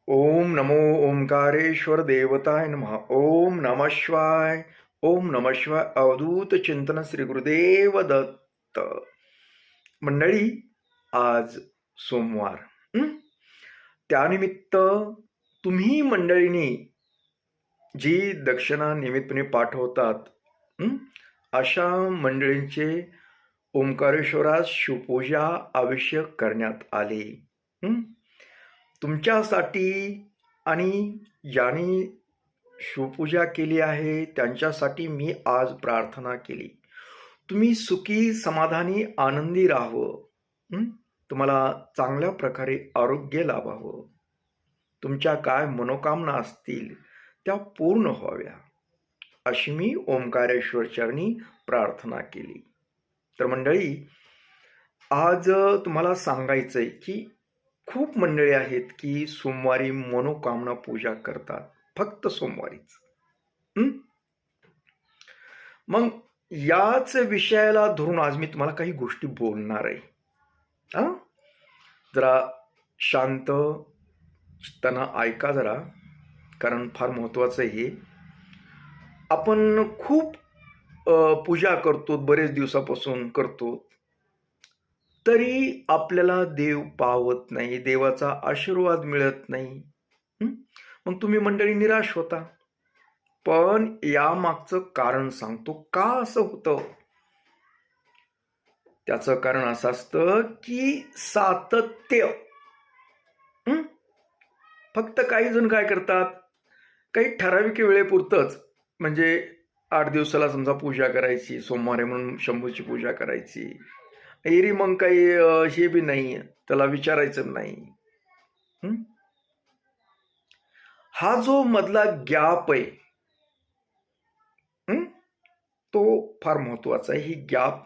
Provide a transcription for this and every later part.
ओम नमो ओंकारेश्वर देवताय नमः. ओम नमः शिवाय. ओम नमः शिवाय. अवधूत चिंतन श्री गुरुदेव दत्त. मंडळी, आज सोमवार. हं? त्यानिमित्त तुम्ही मंडळींनी जी दक्षिणा नियमितपणे पाठवतात, हं? अशा मंडळींचे ओंकारेश्वरात शिवपूजा आवश्यक करण्यात आली. तुमच्यासाठी आणि ज्यांनी शिवपूजा केली आहे त्यांच्यासाठी मी आज प्रार्थना केली. तुम्ही सुखी, समाधानी, आनंदी राहावं. तुम्हाला चांगल्या प्रकारे आरोग्य लाभावं. तुमच्या काय मनोकामना असतील त्या पूर्ण व्हाव्या, अशी मी ओंकारेश्वर चरणी प्रार्थना केली. तर मंडळी, आज तुम्हाला सांगायचंय की खूप मंडळी आहेत की सोमवारी मनोकामना पूजा करतात, फक्त सोमवारीच. मग याच विषयाला धरून आज मी तुम्हाला काही गोष्टी बोलणार आहे. जरा शांत चित्तानं ऐका जरा, कारण फार महत्वाचं आहे हे. आपण खूप पूजा करतो, बरेच दिवसापासून करतो, तरी आपल्याला देव पावत नाही, देवाचा आशीर्वाद मिळत नाही. मग तुम्ही मंडळी निराश होता. पण यामागचं कारण सांगतो, का असं होतं. त्याचं कारण असं असतं की सातत्य. फक्त काही जण काय करतात, काही ठराविक वेळेपुरतंच, म्हणजे 8 दिवसाला समजा पूजा करायची, सोमवारी म्हणून शंभूची पूजा करायची, एरी मग काही हे बी नाही, त्याला विचारायचं नाही. हा जो मधला गॅप आहे, तो फार महत्वाचा आहे. ही गॅप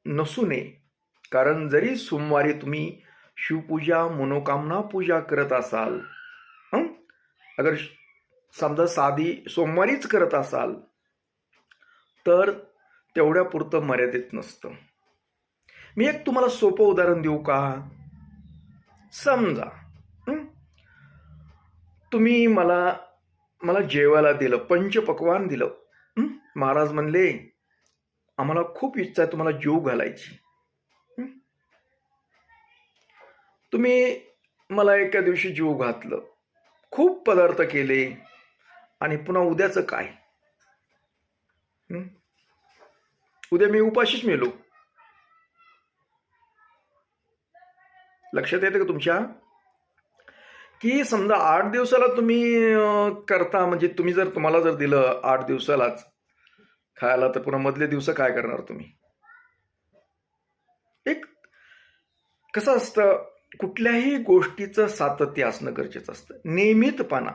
नसू नये. कारण जरी सोमवारी तुम्ही शिवपूजा, मनोकामना पूजा करत असाल, अगर समजा साधी सोमवारीच करत असाल, तर तेवढ्या पुरतं मर्यादित नसतं. मी एक तुम्हाला सोपं उदाहरण देऊ का. समजा तुम्ही मला जेवायला दिलं, पंचपक्वान दिलं. महाराज म्हणले, आम्हाला खूप इच्छा आहे तुम्हाला जेव घालायची. तुम्ही मला एका दिवशी जेव घातलं, खूप पदार्थ केले, आणि पुन्हा उद्याचं काय. उद्या मी उपाशीच मेलो. लक्षात येतं का तुमच्या, की समजा 8 दिवसाला तुम्ही करता, म्हणजे तुम्ही जर तुम्हाला जर दिलं 8 दिवसालाच खायला, तर पुन्हा मधले दिवस काय करणार तुम्ही. एक कसं असतं, कुठल्याही गोष्टीचं सातत्य असणं गरजेचं असतं, नियमितपणा.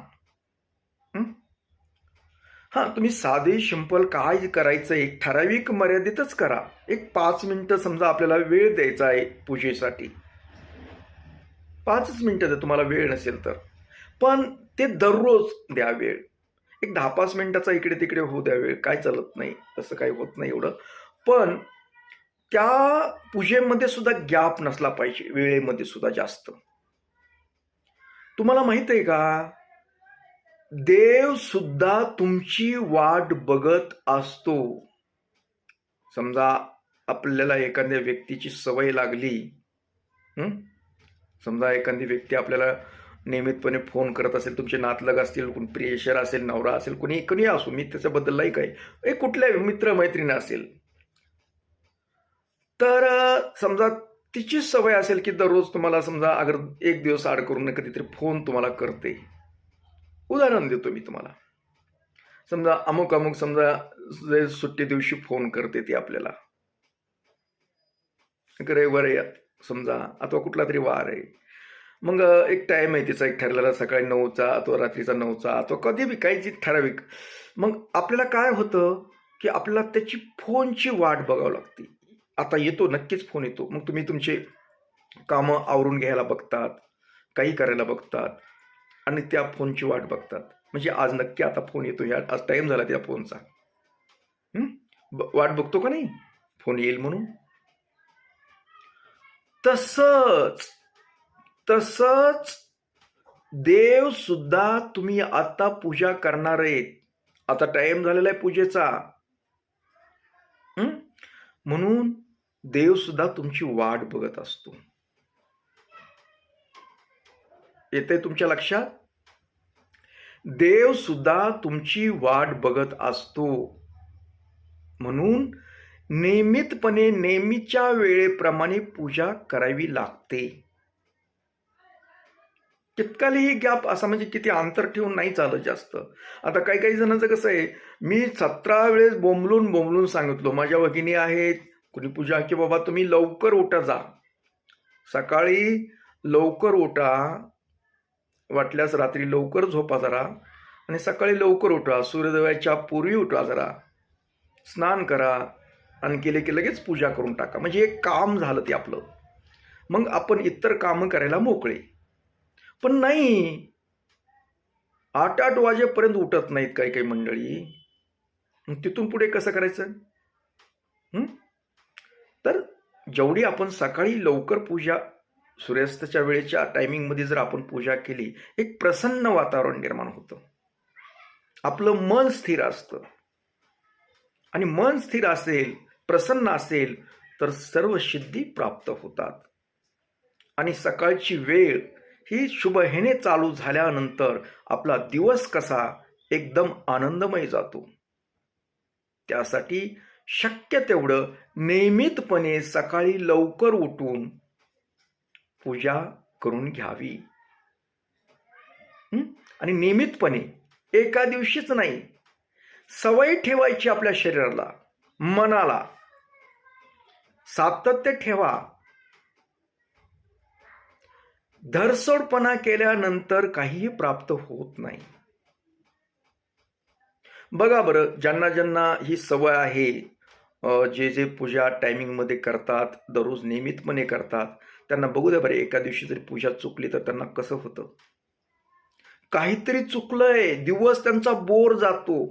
तुम्ही साधे सिंपल काय करायचं, एक ठराविक मर्यादितच करा. एक 5 मिनिटं समजा आपल्याला वेळ द्यायचा आहे पूजेसाठी, 5च मिनिटं द्या तुम्हाला वेळ नसेल तर, पण ते दररोज द्या वेळ. एक 10-5 मिनिटाचा इकडे तिकडे होऊ द्या वेळ, काय चालत नाही, तसं काही होत नाही एवढं. पण त्या पूजेमध्ये सुद्धा गॅप नसला पाहिजे, वेळेमध्ये सुद्धा जास्त. तुम्हाला माहित आहे का, देव सुद्धा तुमची वाट बघत असतो. समजा आपल्याला एखाद्या व्यक्तीची सवय लागली, समजा एखादी व्यक्ती आपल्याला नियमितपणे फोन करत असेल, तुमचे नातलग असतील, कोणी प्रियशर असेल, नवरा असेल, कोणी असो, मी त्याच्याबद्दल नाही काही, कुठल्या मित्र मैत्रिणी असेल, तर समजा तिची सवय असेल की दररोज तुम्हाला समजा अगर एक दिवस आड करून कधीतरी फोन तुम्हाला करते. उदाहरण देतो मी तुम्हाला. समजा अमुक समजा सुट्टी दिवशी फोन करते ती आपल्याला, रविवार आहे समजा, अथवा कुठला तरी वार आहे. मग एक टाइम आहे तिचा, एक ठरलेला, सकाळी 9चा अथवा रात्रीचा 9चा अथवा कधी बी काही ठराविक. मग आपल्याला काय होतं की आपल्याला त्याची फोनची वाट बघावं लागते. आता येतो, नक्कीच फोन येतो. मग तुम्ही तुमचे कामं आवरून घ्यायला बघतात, काही करायला बघतात, आणि त्या फोनची वाट बघतात, म्हणजे आज नक्की आता फोन येतो, आज टाइम झाला त्या फोनचा. वाट बघतो का नाही, फोन येईल म्हणून. तसंच देव सुद्धा तुम्ही आता पूजा करणार आहेत, आता टाइम झालेला आहे पूजेचा. म्हणून देव सुद्धा तुमची वाट बघत असतो. येते तुमच्या लक्षात? देव सुद्धा तुमची वाट बघत असतो. म्हणून नियमितपणे नेहमीच्या वेळेप्रमाणे पूजा करावी लागते. तितकालीही गॅप असा म्हणजे किती अंतर ठेवून नाही चालत जास्त. आता काही काही जणांचं कसं आहे, मी 17 वेळेस बोंबलून सांगितलो, माझ्या भगिनी आहेत कुणी पूजा, की बाबा तुम्ही लवकर उठा, जा सकाळी लवकर उठा, वाटल्यास रात्री लवकर झोपा जरा, आणि सकाळी लवकर उठा, सूर्योदयाच्या पूर्वी उठा, जरा स्नान करा, आणि केले की लगेच पूजा करून टाका. म्हणजे एक काम झालं ते आपलं. मग आपण इतर कामं करायला मोकळे. पण नाही, 8-8 वाजेपर्यंत उठत नाहीत काही काही मंडळी. मग तिथून पुढे कसं करायचं? तर जेवढी आपण सकाळी लवकर पूजा, सूर्यास्ताच्या वेळेच्या टायमिंगमध्ये जर आपण पूजा केली, एक प्रसन्न वातावरण निर्माण होतं, आपलं मन स्थिर असतं. आणि मन स्थिर असेल, प्रसन्न असेल, तर सर्व सिद्धी प्राप्त होतात. आणि सकाळची वेळ ही शुभहेने चालू झाल्यानंतर आपला दिवस कसा एकदम आनंदमय जातो. त्यासाठी शक्य तेवढं नियमितपणे सकाळी लवकर उठून पूजा करून घ्यावी. आणि नियमितपणे, एका दिवशीच नाही, सवय ठेवायची आपल्या शरीराला, मनाला सातत्य ठेवा. धरसोडपणा केल्यानंतर काहीही प्राप्त होत नाही. बघा बरं, ज्यांना ज्यांना ही सवय आहे, जे जे पूजा टायमिंगमध्ये करतात, दररोज नियमितपणे करतात, त्यांना बघू द्या बरं, एका दिवशी जरी पूजा चुकली तर त्यांना कसं होतं? काहीतरी चुकलंय, दिवस त्यांचा बोर जातो,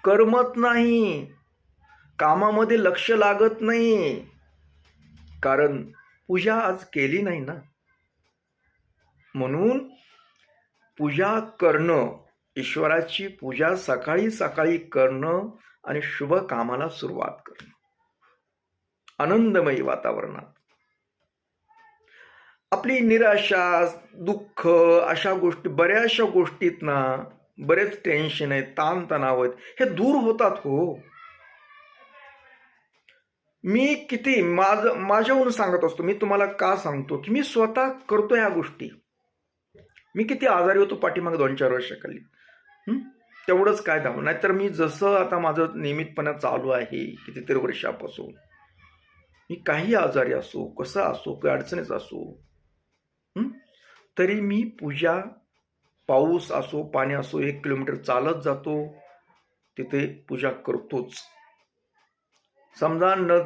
करमत नाही, कामामध्ये लक्ष लागत नाही, कारण पूजा आज केली नाही ना. म्हणून पूजा करणं, ईश्वराची पूजा सकाळी सकाळी करणं आणि शुभ कामाला सुरुवात करणं आनंदमयी वातावरणात. आपली निराशा, दुःख, अशा गोष्टी, बऱ्याचशा गोष्टीत ना बरेच टेन्शन आहेत, ताणतणाव आहेत, हे दूर होतात हो. मी किती माझ्याहून सांगत असतो, मी तुम्हाला का सांगतो की मी स्वतः करतो ह्या गोष्टी. मी किती आजारी होतो पाठीमागे 2-4 वर्षाखाली, तेवढंच काय दाम. नाहीतर मी जसं आता माझं नियमितपणा चालू आहे कितीतरी वर्षापासून, मी काही आजारी असो, कसं असो, काही अडचणीच असो, तरी मी पूजा, पाऊस असो पाणी असो, 1 किलोमीटर चालत जातो, तिथे पूजा करतोच. समजा न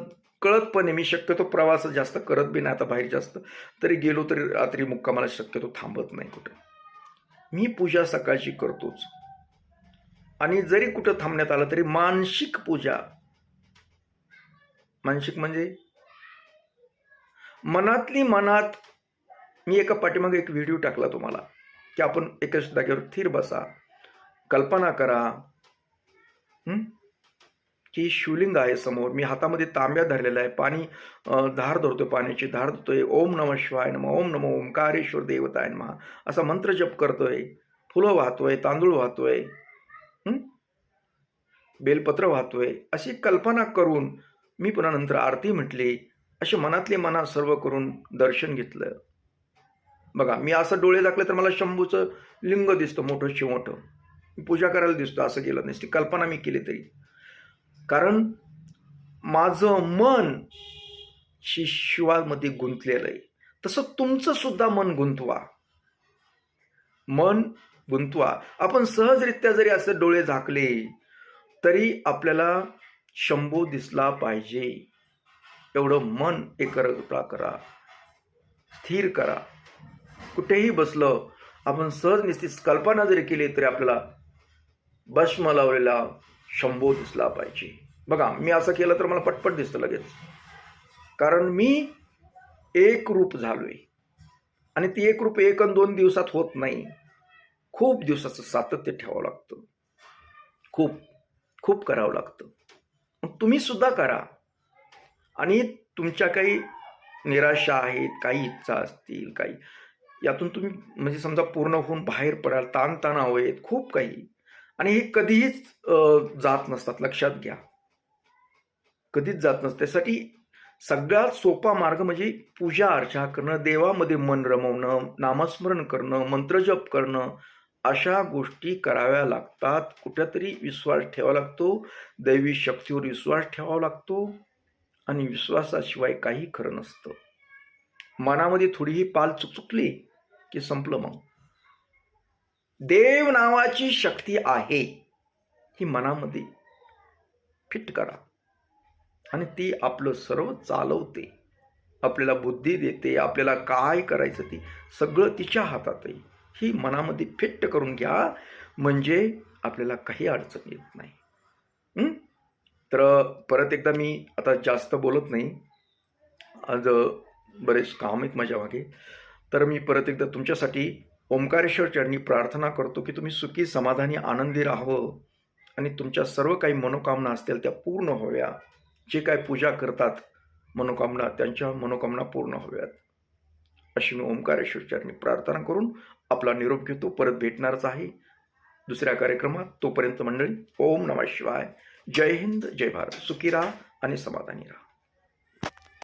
कळतपणे, मी शक्यतो प्रवास जास्त करत बी नाही आता, बाहेर जास्त तरी गेलो तरी रात्री मुक्कामाला शक्यतो थांबत नाही कुठं. मी पूजा सकाळची करतोच. आणि जरी कुठं थांबण्यात आलं तरी मानसिक पूजा, मानसिक म्हणजे मनातली मनात. मी एका पाठीमागे एक व्हिडिओ टाकला तुम्हाला, की आपण एकाच जागेवर स्थिर बसा, कल्पना करा की शिवलिंग आहे समोर, मी हातामध्ये तांब्या धरलेला आहे, पाणी धार धरतोय, पाण्याची धार धरतोय, ओम नमः शिवाय नमः, ओम नमो ओंकारेश्वर देवताय नमः असा मंत्र जप करतोय, फुलं वाहतोय, तांदूळ वाहतोय, बेलपत्र वाहतोय, अशी कल्पना करून मी पुन्हा नंतर आरती म्हटली, अशी मनातली मनात सर्व करून दर्शन घेतलं. बघा, मी असं डोळे दाखले तर मला शंभूचं लिंग दिसतं, मोठं मोठं, मी पूजा करायला दिसतो, असं केलं नसती कल्पना मी केली तरी. कारण माझं मन शिवामध्ये गुंतलेलं आहे. तसं तुमचं सुद्धा मन गुंतवा, मन गुंतवा. आपण सहजरित्या जरी असं डोळे झाकले तरी आपल्याला शंभू दिसला पाहिजे, एवढं मन एकाग्रता करा, स्थिर करा. कुठेही बसलं, आपण सहज निस्तीच कल्पना जरी केली तरी आपल्याला भस्म लावलेला शंभू दिसला पाहिजे. बघा, मी असं केलं तर मला पटपट दिसतं लगेच, कारण मी एक रूप झालोय. आणि ती एकरूप 1 आणि 2 दिवसात होत नाही. खूप दिवसाचं सातत्य ठेवावं लागतं. खूप, खूप करावं लागतं. मग तुम्ही सुद्धा करा. आणि तुमच्या काही निराशा आहेत, काही इच्छा असतील, काही यातून तुम्ही म्हणजे समजा पूर्ण होऊन बाहेर पडाल, ताणतणाव आहेत, खूप काही आणि हे कधीच जात नसतात, लक्षात घ्या. कधीच जात नसतं. त्यासाठी सगळ्यात सोपा मार्ग म्हणजे पूजा अर्चा करणं, देवामध्ये मन रमवणं, नामस्मरण करणं, मंत्रजप करणं, अशा गोष्टी कराव्या लागतात. कुठेतरी विश्वास ठेवावा लागतो, दैवी शक्तीवर विश्वास ठेवावा लागतो आणि विश्वासाशिवाय काही खरं नसतं. मनामध्ये थोडीही पाल चुकचुकली की संपलं मग. देव नावाची शक्ती आहे, ही मनामध्ये फिट करा आणि ती आपलं सर्व चालवते. आपल्याला बुद्धी देते, आपल्याला काय करायचं ते सगळं तिच्या हातात आहे. ही मनामध्ये फिट्ट करून घ्या, म्हणजे आपल्याला काही अडचण येत नाही. तर परत एकदा मी आता जास्त बोलत नाही. आज बरेच काम आहेत माझ्या मागे. तर मी परत एकदा तुमच्यासाठी ओंकारेश्वर चरणी प्रार्थना करतो की तुम्ही सुखी, समाधानी, आनंदी राहावं आणि तुमच्या सर्व काही मनोकामना असतील त्या पूर्ण व्हाव्या. जे काय पूजा करतात मनोकामना, त्यांच्या मनोकामना पूर्ण व्हाव्यात. अशी मी ओंकारेश्वर चरणी प्रार्थना करून आपला निरोप घेतो. परत भेटणारच आहे दुसऱ्या कार्यक्रमात. तोपर्यंत मंडळी, ओम नमः शिवाय. जय हिंद, जय भारत. सुखी राहा आणि समाधानी राहा.